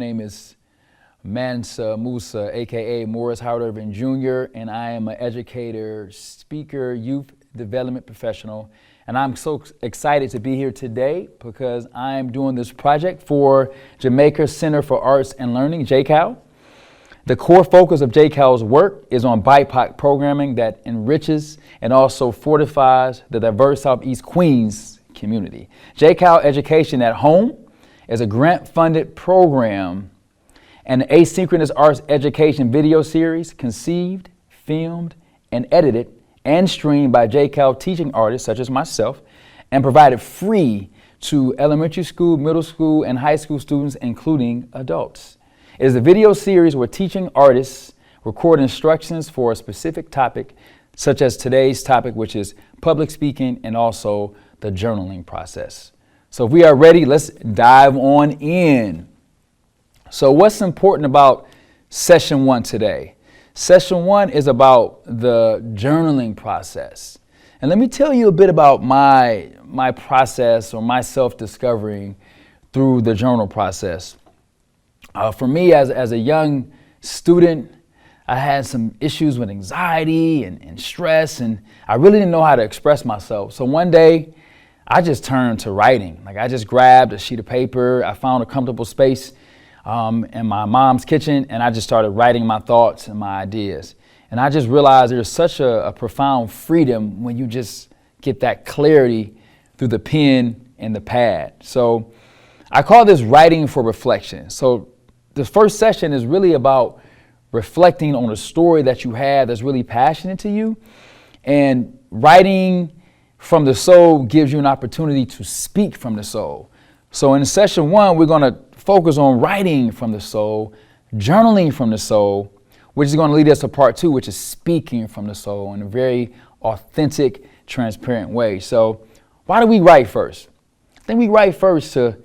name is Mansa Musa, aka Morris H Ervin Jr., and I am an educator, speaker, youth development professional. And I'm so excited to be here today because I'm doing this project for Jamaica Center for Arts and Learning, JCAL. The core focus of JCAL's work is on BIPOC programming that enriches and also fortifies the diverse Southeast Queens community. JCAL Education at Home is a grant-funded program and asynchronous arts education video series conceived, filmed, and edited and streamed by JCAL teaching artists such as myself and provided free to elementary school, middle school, and high school students, including adults. It is a video series where teaching artists record instructions for a specific topic, such as today's topic, which is public speaking and also the journaling process. So if we are ready, let's dive on in. So what's important about session 1 today? Session 1 is about the journaling process. And let me tell you a bit about my process or my self-discovering through the journal process. For me, as a young student, I had some issues with anxiety and stress, and I really didn't know how to express myself. So one day, I just turned to writing. I just grabbed a sheet of paper. I found a comfortable space in my mom's kitchen, and I just started writing my thoughts and my ideas. And I just realized there's such a profound freedom when you just get that clarity through the pen and the pad. So I call this writing for reflection. So the first session is really about reflecting on a story that you have that's really passionate to you. And writing from the soul gives you an opportunity to speak from the soul. So in session 1, we're going to focus on writing from the soul, journaling from the soul, which is going to lead us to part 2, which is speaking from the soul in a very authentic, transparent way. So why do we write first? I think we write first to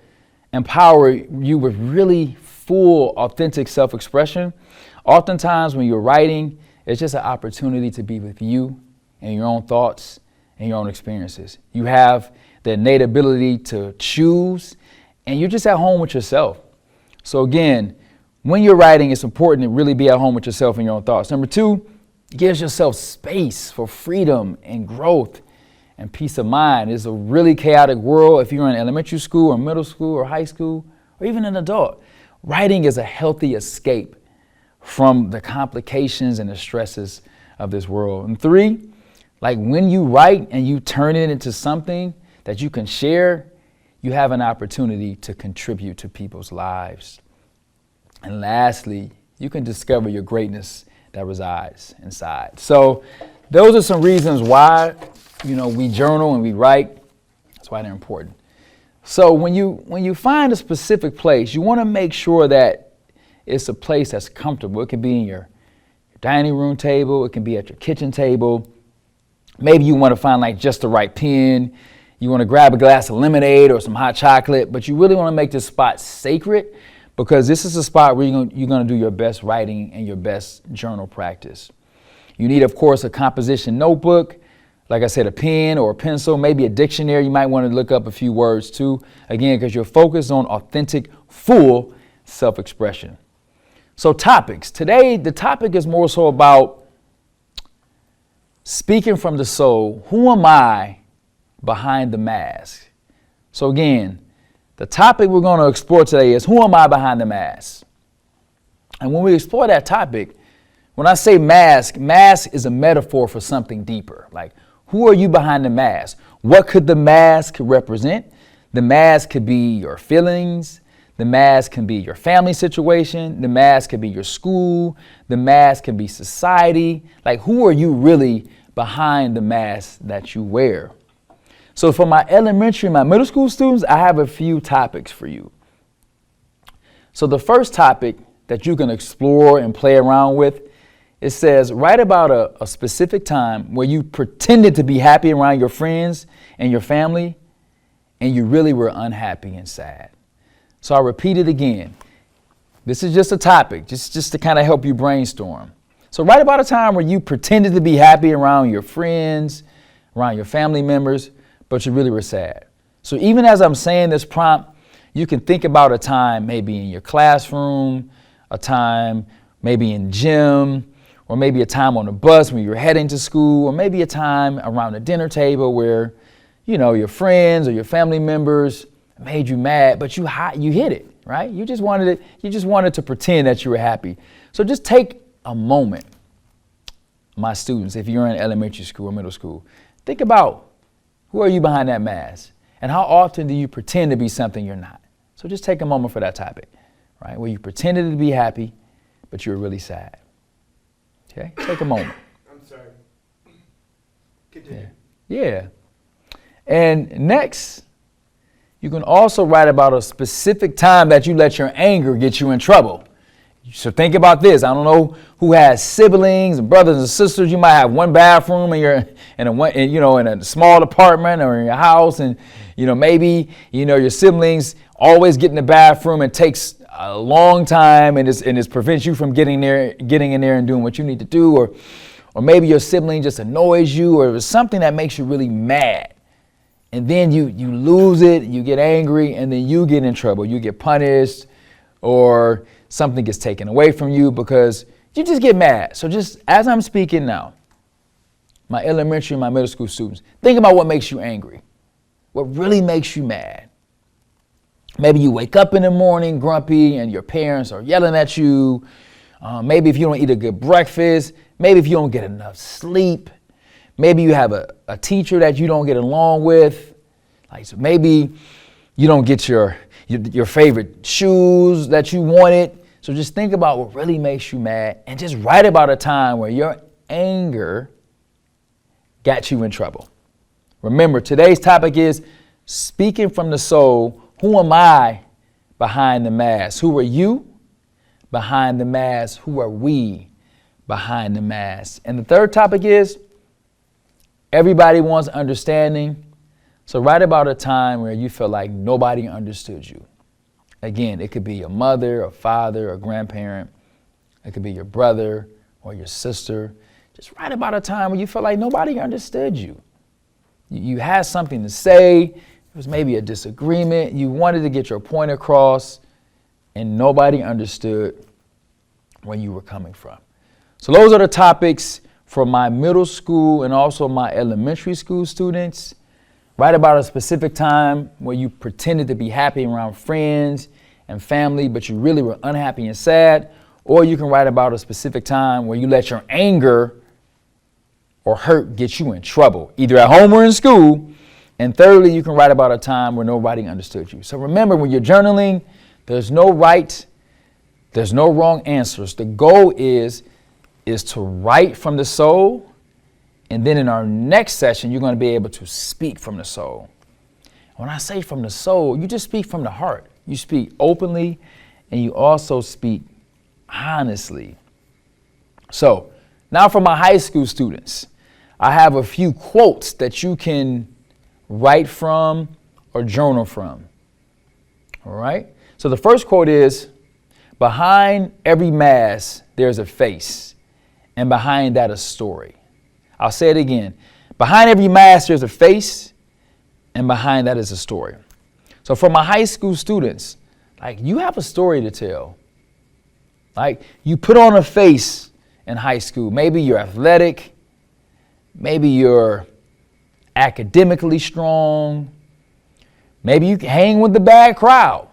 empower you with really full, authentic self-expression. Oftentimes when you're writing, it's just an opportunity to be with you and your own thoughts and your own experiences. You have the innate ability to choose, and you're just at home with yourself. So again, when you're writing, it's important to really be at home with yourself and your own thoughts. Number 2, it gives yourself space for freedom and growth and peace of mind. It's a really chaotic world if you're in elementary school or middle school or high school or even an adult. Writing is a healthy escape from the complications and the stresses of this world. And 3, like when you write and you turn it into something that you can share, you have an opportunity to contribute to people's lives. And lastly, you can discover your greatness that resides inside. So those are some reasons why, we journal and we write. That's why they're important. So when you find a specific place, you want to make sure that it's a place that's comfortable. It can be in your dining room table. It can be at your kitchen table. Maybe you want to find just the right pen. You want to grab a glass of lemonade or some hot chocolate, but you really want to make this spot sacred because this is a spot where you're going to do your best writing and your best journal practice. You need, of course, a composition notebook. Like I said, a pen or a pencil, maybe a dictionary. You might want to look up a few words too. Again, because you're focused on authentic, full self-expression. So topics. Today, the topic is more so about speaking from the soul. Who am I behind the mask? So again, the topic we're going to explore today is who am I behind the mask? And when we explore that topic, when I say mask is a metaphor for something deeper. Like, who are you behind the mask? What could the mask represent? The mask could be your feelings. The mask can be your family situation. The mask could be your school. The mask can be society. Like, who are you really behind the mask that you wear? So for my elementary, my middle school students, I have a few topics for you. So the first topic that you can explore and play around with, it says, write about a specific time where you pretended to be happy around your friends and your family, and you really were unhappy and sad. So I'll repeat it again. This is just a topic, just to kind of help you brainstorm. So write about a time where you pretended to be happy around your friends, around your family members, but you really were sad. So even as I'm saying this prompt, you can think about a time maybe in your classroom, a time maybe in gym, or maybe a time on the bus when you're heading to school, or maybe a time around the dinner table where, you know, your friends or your family members made you mad, but you hid it, right? You just wanted to pretend that you were happy. So just take a moment, my students, if you're in elementary school or middle school, think about who are you behind that mask, and how often do you pretend to be something you're not? So just take a moment for that topic, right? Where you pretended to be happy, but you were really sad. Okay, take a moment. I'm sorry. Continue. Yeah. And next, you can also write about a specific time that you let your anger get you in trouble. So think about this. I don't know who has siblings and brothers and sisters. You might have one bathroom and you're in a small apartment or in your house, and maybe your siblings always get in the bathroom and takes a long time, and it prevents you from getting in there and doing what you need to do, or maybe your sibling just annoys you, or it's something that makes you really mad, and then you lose it, you get angry, and then you get in trouble. You get punished, or something gets taken away from you because you just get mad. So just as I'm speaking now, my elementary and my middle school students, think about what makes you angry, what really makes you mad. Maybe you wake up in the morning grumpy and your parents are yelling at you. Maybe if you don't eat a good breakfast, maybe if you don't get enough sleep, maybe you have a teacher that you don't get along with. So maybe you don't get your favorite shoes that you wanted. So just think about what really makes you mad and just write about a time where your anger got you in trouble. Remember, today's topic is speaking from the soul. Who am I behind the mask? Who are you behind the mask? Who are we behind the mask? And the third topic is everybody wants understanding. So write about a time where you feel like nobody understood you. Again, it could be a mother, a father, a grandparent. It could be your brother or your sister. Just write about a time where you felt like nobody understood you. You had something to say. It was maybe a disagreement. You wanted to get your point across, and nobody understood where you were coming from. So those are the topics for my middle school and also my elementary school students. Write about a specific time where you pretended to be happy around friends and family, but you really were unhappy and sad. Or you can write about a specific time where you let your anger or hurt get you in trouble, either at home or in school. And thirdly, you can write about a time where nobody understood you. So remember, when you're journaling, there's no right, there's no wrong answers. The goal is to write from the soul. And then in our next session, you're going to be able to speak from the soul. When I say from the soul, you just speak from the heart. You speak openly, and you also speak honestly. So now for my high school students, I have a few quotes that you can write from or journal from. All right? So the first quote is, behind every mask, there's a face, and behind that, a story. I'll say it again. Behind every mask, there's a face, and behind that is a story. So for my high school students, you have a story to tell. You put on a face in high school. Maybe you're athletic. Maybe you're academically strong. Maybe you can hang with the bad crowd.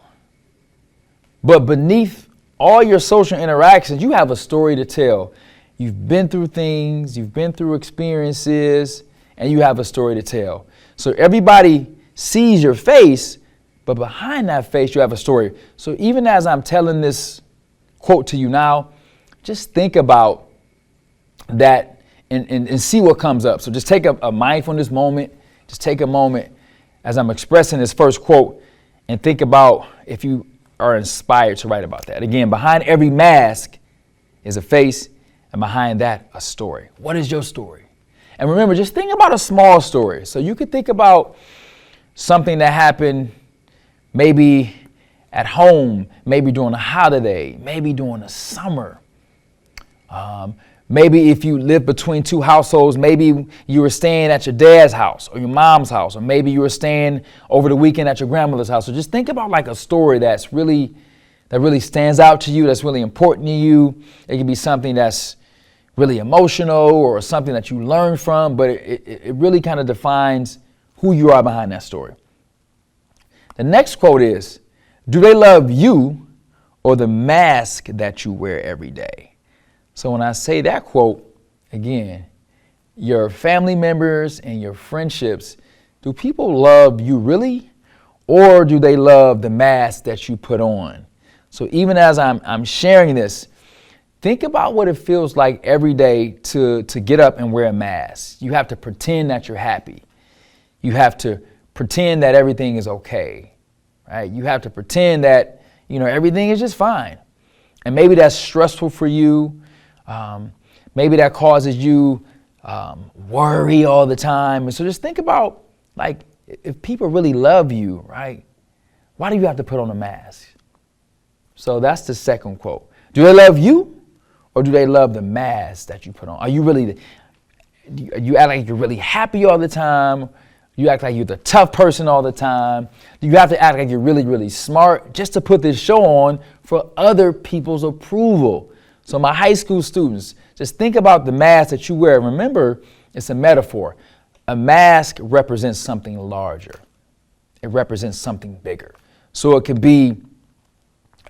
But beneath all your social interactions, you have a story to tell. You've been through things, you've been through experiences, and you have a story to tell. So everybody sees your face, but behind that face, you have a story. So even as I'm telling this quote to you now, just think about that and see what comes up. So just take a mindfulness moment. Just take a moment as I'm expressing this first quote and think about if you are inspired to write about that. Again, behind every mask is a face, and behind that, a story. What is your story? And remember, just think about a small story. So you could think about something that happened maybe at home, maybe during a holiday, maybe during the summer. Maybe if you live between two households, maybe you were staying at your dad's house or your mom's house, or maybe you were staying over the weekend at your grandmother's house. So just think about like a story that really stands out to you, that's really important to you. It can be something that's really emotional or something that you learn from, but it really kind of defines who you are behind that story. The next quote is, do they love you or the mask that you wear every day? So when I say that quote, again, your family members and your friendships, do people love you really? Or do they love the mask that you put on? So even as I'm sharing this, think about what it feels like every day to get up and wear a mask. You have to pretend that you're happy. You have to pretend that everything is okay, right? You have to pretend that, everything is just fine. And maybe that's stressful for you. Maybe that causes you worry all the time. And so just think about, like, if people really love you, right? Why do you have to put on a mask? So that's the second quote. Do they love you or do they love the mask that you put on? Are you really, you act like you're really happy all the time? You act like you're the tough person all the time? Do you have to act like you're really, really smart just to put this show on for other people's approval? So my high school students, just think about the mask that you wear. Remember, it's a metaphor. A mask represents something larger. It represents something bigger. So it could be,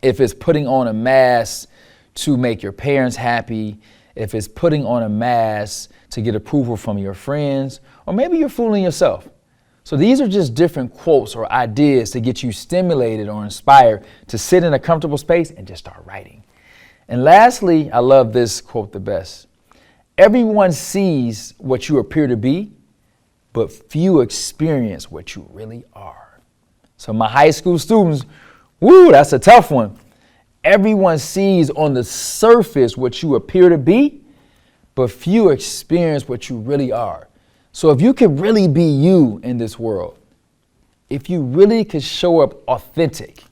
if it's putting on a mask to make your parents happy, if it's putting on a mask to get approval from your friends, or maybe you're fooling yourself. So these are just different quotes or ideas to get you stimulated or inspired to sit in a comfortable space and just start writing. And lastly, I love this quote the best. Everyone sees what you appear to be, but few experience what you really are. So my high school students, that's a tough one. Everyone sees on the surface what you appear to be, but few experience what you really are. So if you could really be you in this world, if you really could show up authentic,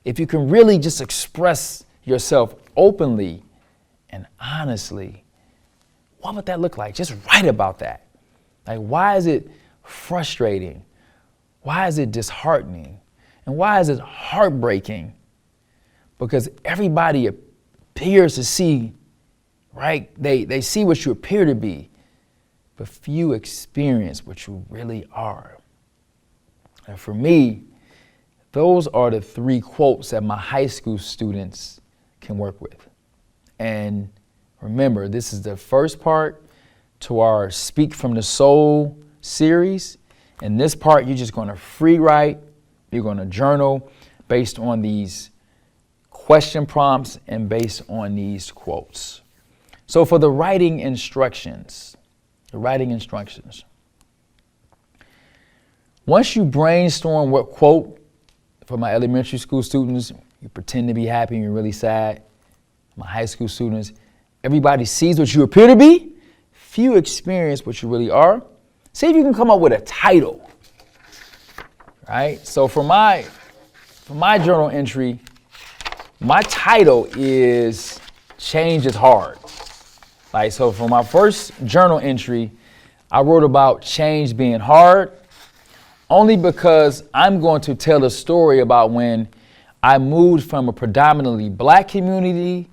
if you can really just express yourself openly and honestly, what would that look like? Just write about that. Like, why is it frustrating? Why is it disheartening? And why is it heartbreaking? Because everybody appears to see, right? They see what you appear to be, but few experience what you really are. And for me, those are the three quotes that my high school students can work with. And remember, this is the first part to our Speak from the Soul series. In this part, you're just going to free write. You're going to journal based on these question prompts and based on these quotes. So for the writing instructions, once you brainstorm what quote, for my elementary school students, you pretend to be happy and you're really sad. My high school students, everybody sees what you appear to be, few experience what you really are. See if you can come up with a title, right? So for my journal entry, my title is Change is Hard. Like, so for my first journal entry, I wrote about change being hard, only because I'm going to tell a story about when I moved from a predominantly black community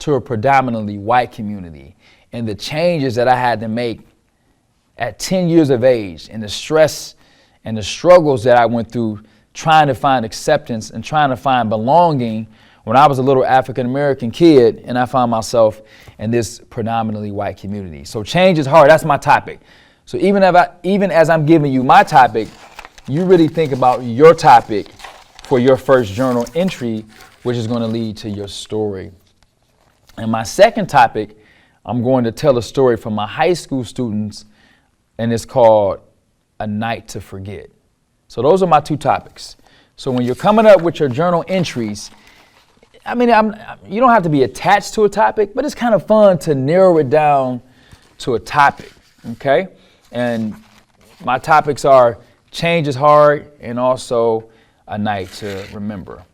to a predominantly white community, and the changes that I had to make at 10 years of age, and the stress and the struggles that I went through trying to find acceptance and trying to find belonging when I was a little African-American kid and I found myself in this predominantly white community. So change is hard. That's my topic. So even as I'm giving you my topic, you really think about your topic for your first journal entry, which is going to lead to your story. And my second topic, I'm going to tell a story from my high school students, and it's called A Night to Forget. So those are my two topics. So when you're coming up with your journal entries, I mean, you don't have to be attached to a topic, but it's kind of fun to narrow it down to a topic, okay? And my topics are Change is Hard and also A Night to Remember.